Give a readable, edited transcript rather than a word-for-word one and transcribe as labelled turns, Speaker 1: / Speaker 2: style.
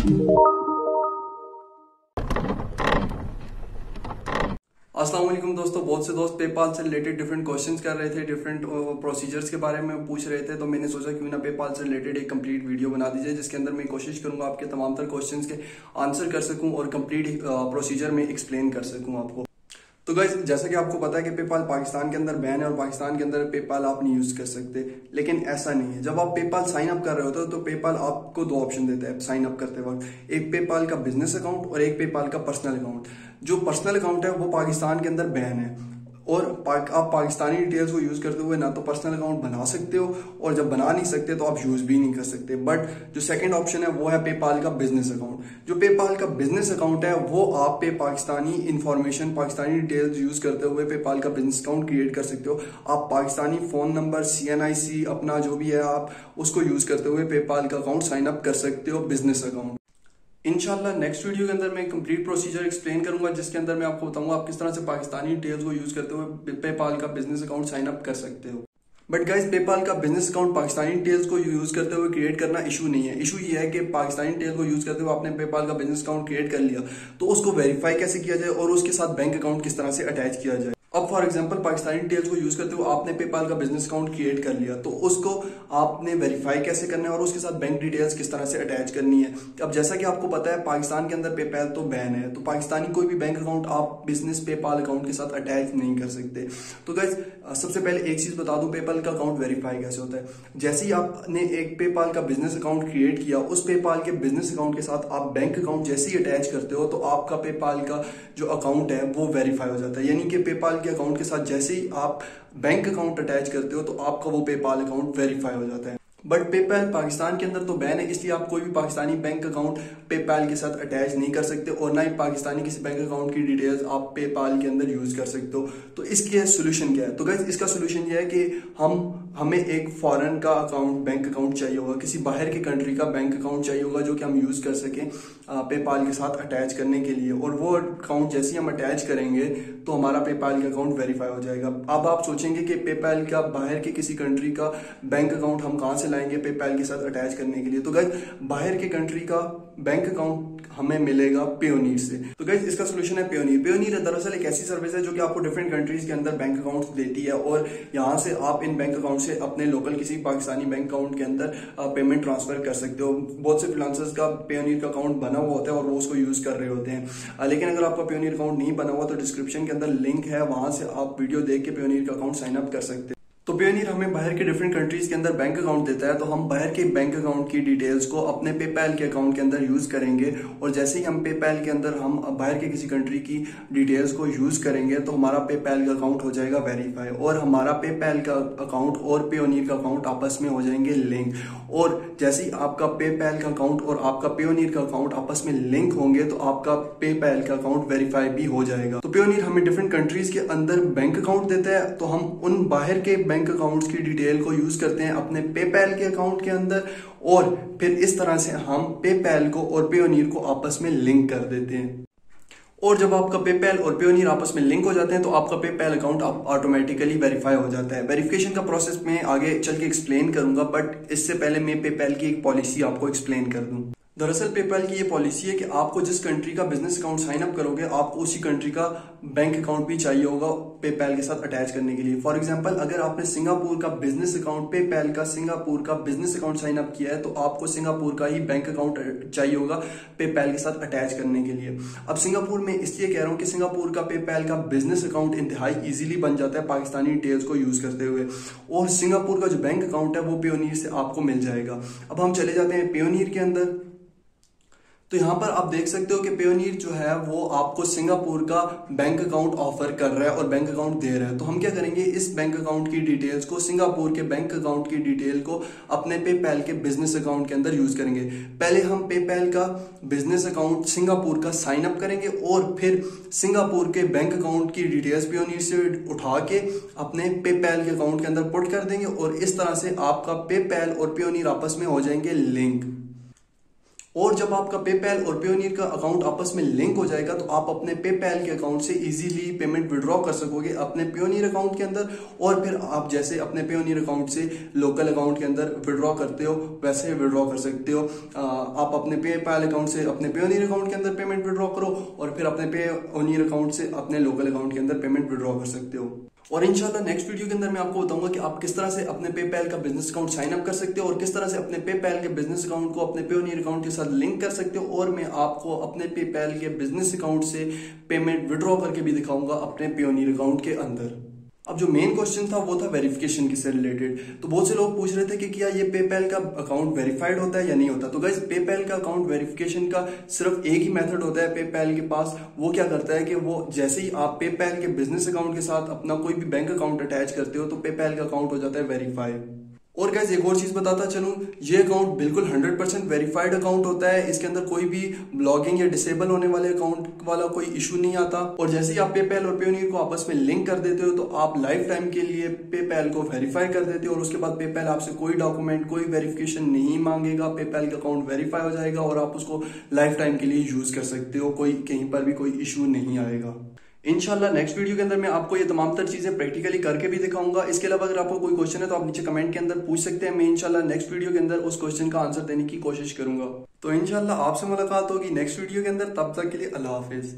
Speaker 1: अस्सलाम वालेकुम दोस्तों, बहुत से दोस्त पेपाल से रिलेटेड डिफरेंट क्वेश्चंस कर रहे थे, डिफरेंट प्रोसीजर्स के बारे में पूछ रहे थे। तो मैंने सोचा क्यों ना पेपाल से रिलेटेड एक कंप्लीट वीडियो बना दीजिए, जिसके अंदर मैं कोशिश करूंगा आपके तमाम तर क्वेश्चंस के आंसर कर सकूं और कंप्लीट प्रोसीजर में एक्सप्लेन कर सकूं आपको। तो गाइस, जैसा कि आपको पता है कि पेपाल पाकिस्तान के अंदर बैन है और पाकिस्तान के अंदर पेपाल आप नहीं यूज कर सकते, लेकिन ऐसा नहीं है। जब आप पेपाल साइन अप कर रहे होते हो तो पेपाल आपको दो ऑप्शन देता है साइन अप करते वक्त, एक पेपाल का बिजनेस अकाउंट और एक पेपाल का पर्सनल अकाउंट। जो पर्सनल अकाउंट है वो पाकिस्तान के अंदर बैन है और आप पाकिस्तानी डिटेल्स को यूज करते हुए ना तो पर्सनल अकाउंट बना सकते हो और जब बना नहीं सकते तो आप यूज भी नहीं कर सकते। बट जो सेकंड ऑप्शन है वो है पेपाल का बिजनेस अकाउंट। जो पेपाल का बिजनेस अकाउंट है वो आप पे Pakistani information, Pakistani details use करते हुए पेपाल का बिजनेस अकाउंट क्रिएट कर सकते हो। आप पाकिस्तानी फोन नंबर, CNIC अपना जो भी है आप उसको यूज करते हुए पेपाल का अकाउंट साइन अप कर सकते हो, बिजनेस अकाउंट। इंशाल्लाह नेक्स्ट वीडियो के अंदर मैं कंप्लीट प्रोसीजर एक्सप्लेन करूंगा, जिसके अंदर मैं आपको बताऊंगा आप किस तरह से पाकिस्तानी डिटेल्स को यूज करते हुए पेपाल का बिजनेस अकाउंट साइन अप कर सकते हो। बट गाइस, पेपाल का बिजनेस अकाउंट पाकिस्तानी डिटेल्स को यूज करते हुए क्रिएट करना इशू नहीं है। इशू ये है कि पाकिस्तानी डिटेल्स को यूज करते हुए आपने पेपाल का बिजनेस अकाउंट क्रिएट कर लिया, तो उसको वेरीफाई कैसे किया जाए और उसके साथ बैंक अकाउंट किस तरह से अटैच किया जाए। अब फॉर एग्जांपल पाकिस्तानी डिटेल्स को यूज करते हुए आपने पेपाल का बिजनेस अकाउंट क्रिएट कर लिया, तो उसको आपने वेरीफाई कैसे करना है और उसके साथ बैंक डिटेल्स किस तरह से अटैच करनी है। अब जैसा कि आपको पता है पाकिस्तान के अंदर पेपाल तो बैन है, तो पाकिस्तानी कोई भी बैंक अकाउंट आप बिजनेस पेपाल अकाउंट के साथ अटैच नहीं कर सकते। तो गाइस, सबसे पहले एक चीज बता दूं, पेपाल का अकाउंट वेरीफाई कैसे होता है। जैसे ही आपने एक पेपाल का बिजनेस अकाउंट क्रिएट किया, उस पेपाल के बिजनेस अकाउंट के साथ आप बैंक अकाउंट जैसे ही अटैच करते हो तो आपका पेपाल का जो अकाउंट है वो वेरीफाई हो जाता है। यानी कि पेपाल के अकाउंट के साथ जैसे ही आप बैंक अकाउंट अटैच करते हो तो आपका वो पेपाल अकाउंट वेरीफाई हो जाता है। बट पेपाल पाकिस्तान के अंदर तो बैन है, इसलिए आप कोई भी पाकिस्तानी बैंक अकाउंट पेपाल के साथ अटैच नहीं कर सकते और ना ही पाकिस्तानी किसी बैंक अकाउंट की डिटेल्स आप पेपाल के अंदर यूज कर सकते हो। तो इसके सोल्यूशन क्या है? तो गाइस, इसका सोल्यूशन ये है कि हमें एक फॉरेन का अकाउंट, बैंक अकाउंट चाहिए होगा, किसी बाहर की कंट्री का बैंक अकाउंट चाहिए होगा जो कि हम यूज कर सकें पेपाल के साथ अटैच करने के लिए। और वो अकाउंट जैसे ही हम अटैच करेंगे तो हमारा पेपाल का अकाउंट वेरीफाई हो जाएगा। अब आप सोचेंगे कि पेपाल का बाहर के किसी कंट्री का बैंक अकाउंट हम कहां से लाएंगे पेपाल के साथ अटैच करने के लिए? तो गाइस, बाहर के कंट्री का बैंक अकाउंट हमें मिलेगा पेयोनीर से। तो गाइस, इसका सोल्यूशन है पेयोनीर। पेयोनीर दरअसल एक ऐसी सर्विस है जो कि आपको डिफरेंट कंट्रीज के अंदर बैंक अकाउंट्स देती है और यहाँ से आप इन बैंक अकाउंट से अपने लोकल किसी पाकिस्तानी बैंक अकाउंट के अंदर पेमेंट ट्रांसफर कर सकते हो। बहुत से फ्रीलांसर्स का पेयोनीर का अकाउंट बना हुआ होता है और वो उसको यूज कर रहे होते हैं। लेकिन अगर आपका पेयोनीर अकाउंट नहीं बना हुआ तो डिस्क्रिप्शन के अंदर लिंक है, वहां से आप वीडियो देख के पेयोनीर का अकाउंट साइन अप कर सकते हैं। तो पेयोनीर हमें बाहर के डिफरेंट कंट्रीज के अंदर बैंक अकाउंट देता है, तो हम बाहर के बैंक अकाउंट की डिटेल्स को अपने पेपाल के अकाउंट के अंदर यूज करेंगे और जैसे ही हम पेपाल के अंदर हम बाहर के किसी कंट्री की डिटेल्स को यूज करेंगे तो हमारा पेपाल का अकाउंट हो जाएगा वेरीफाई और हमारा पेपाल का अकाउंट और पेयोनीर का अकाउंट आपस में हो जाएंगे लिंक। और जैसे ही आपका पेपाल का अकाउंट और आपका पेयोनीर का अकाउंट आपस में लिंक होंगे तो आपका पेपाल का अकाउंट वेरीफाई भी हो जाएगा। तो पेयोनीर हमें डिफरेंट कंट्रीज के अंदर बैंक अकाउंट देता है, तो हम उन बाहर के बैंक अकाउंट्स की डिटेल को यूज करते हैं अपने पेपाल के अकाउंट के अंदर और फिर इस तरह से हम पेपाल को और पेयोनीर को आपस में लिंक कर देते हैं। और जब आपका पेपाल और पेयोनीर आपस में लिंक हो जाते हैं तो आपका पेपाल अकाउंट ऑटोमेटिकली वेरीफाई हो जाता है। वेरिफिकेशन का प्रोसेस मैं आगे चल के एक्सप्लेन करूंगा, बट इससे पहले मैं पेपाल की एक पॉलिसी आपको एक्सप्लेन कर दूं। दरअसल पेपाल की ये पॉलिसी है कि आपको जिस कंट्री का बिजनेस अकाउंट साइन अप करोगे आपको उसी कंट्री का बैंक अकाउंट भी चाहिए होगा पेपाल के साथ अटैच करने के लिए। फॉर एग्जांपल, अगर आपने सिंगापुर का बिजनेस अकाउंट, पेपाल का सिंगापुर का बिजनेस अकाउंट साइन अप किया है तो आपको सिंगापुर का ही बैंक अकाउंट चाहिए होगा पेपाल के साथ अटैच करने के लिए। अब सिंगापुर में इसलिए कह रहा हूँ कि सिंगापुर का पेपाल का बिजनेस अकाउंट इंतहाई इजीली बन जाता है पाकिस्तानी डिटेल्स को यूज करते हुए और सिंगापुर का जो बैंक अकाउंट है वो पेयोनीर से आपको मिल जाएगा। अब हम चले जाते हैं पेयोनीर के अंदर। तो यहाँ पर आप देख सकते हो कि पेयोनीर जो है वो आपको सिंगापुर का बैंक अकाउंट ऑफर कर रहा है और बैंक अकाउंट दे रहा है। तो हम क्या करेंगे, इस बैंक अकाउंट की डिटेल्स को, सिंगापुर के बैंक अकाउंट की डिटेल को अपने पेपाल के बिजनेस अकाउंट के अंदर यूज करेंगे। पहले हम पेपाल का बिजनेस अकाउंट सिंगापुर का साइन अप करेंगे और फिर सिंगापुर के बैंक अकाउंट की डिटेल्स पेयोनीर से उठा के अपने पेपाल के अकाउंट के अंदर पुट कर देंगे और इस तरह से आपका पेपाल और पेयोनीर आपस में हो जाएंगे लिंक। और जब आपका पेपैल और पेयोनियर का अकाउंट आपस में लिंक हो जाएगा तो आप अपने पेपैल के अकाउंट से इजीली पेमेंट विड्रॉ कर सकोगे अपने पेयोनियर अकाउंट के अंदर, और फिर आप जैसे अपने पेयोनियर अकाउंट से लोकल अकाउंट के अंदर विड्रॉ करते हो वैसे विड्रॉ कर सकते हो। आप अपने पेपैल अकाउंट से अपने पेयोनियर अकाउंट के अंदर पेमेंट विड्रॉ करो और फिर अपने पेयोनियर अकाउंट से अपने लोकल अकाउंट के अंदर पेमेंट विड्रॉ कर सकते हो। और इंशाल्लाह नेक्स्ट वीडियो के अंदर मैं आपको बताऊंगा कि आप किस तरह से अपने पेपैल का बिजनेस अकाउंट साइन अप कर सकते हो और किस तरह से अपने पेपैल के बिजनेस अकाउंट को अपने पेयोनियर अकाउंट के साथ लिंक कर सकते हो, और मैं आपको अपने पेपैल के बिजनेस अकाउंट से पेमेंट विड्रॉ करके भी दिखाऊंगा अपने पेयोनियर अकाउंट के अंदर। अब जो मेन क्वेश्चन था वो था वेरिफिकेशन की से रिलेटेड। तो बहुत से लोग पूछ रहे थे कि क्या ये पेपैल का अकाउंट वेरीफाइड होता है या नहीं होता। तो गाइस पेपैल का अकाउंट वेरिफिकेशन का सिर्फ एक ही मेथड होता है पेपैल के पास। वो क्या करता है कि वो जैसे ही आप पेपैल के बिजनेस अकाउंट के साथ अपना कोई भी बैंक अकाउंट अटैच करते हो तो पेपैल का अकाउंट हो जाता है वेरीफाइड। और गाइस एक और चीज बताता चलूं, ये अकाउंट बिल्कुल 100% वेरीफाइड अकाउंट होता है। इसके अंदर कोई भी ब्लॉगिंग या डिसेबल होने वाले अकाउंट वाला कोई इशू नहीं आता। और जैसे ही आप पेपैल और पेयोनियर को आपस में लिंक कर देते हो तो आप लाइफ टाइम के लिए पेपैल को वेरीफाई कर देते हो और उसके बाद पेपैल आपसे कोई डॉक्यूमेंट कोई वेरिफिकेशन नहीं मांगेगा। पेपैल का अकाउंट वेरीफाई हो जाएगा और आप उसको लाइफ टाइम के लिए यूज कर सकते हो, कोई कहीं पर भी कोई इशू नहीं आएगा। इंशाल्लाह नेक्स्ट वीडियो के अंदर मैं आपको ये तमाम तर चीजें प्रैक्टिकली करके भी दिखाऊंगा। इसके अलावा अगर आपको कोई क्वेश्चन है तो आप नीचे कमेंट के अंदर पूछ सकते हैं। मैं इंशाल्लाह नेक्स्ट वीडियो के अंदर उस क्वेश्चन का आंसर देने की कोशिश करूंगा। तो इंशाल्लाह आपसे मुलाकात होगी नेक्स्ट वीडियो के अंदर। तब तक के लिए अल्लाह हाफिज।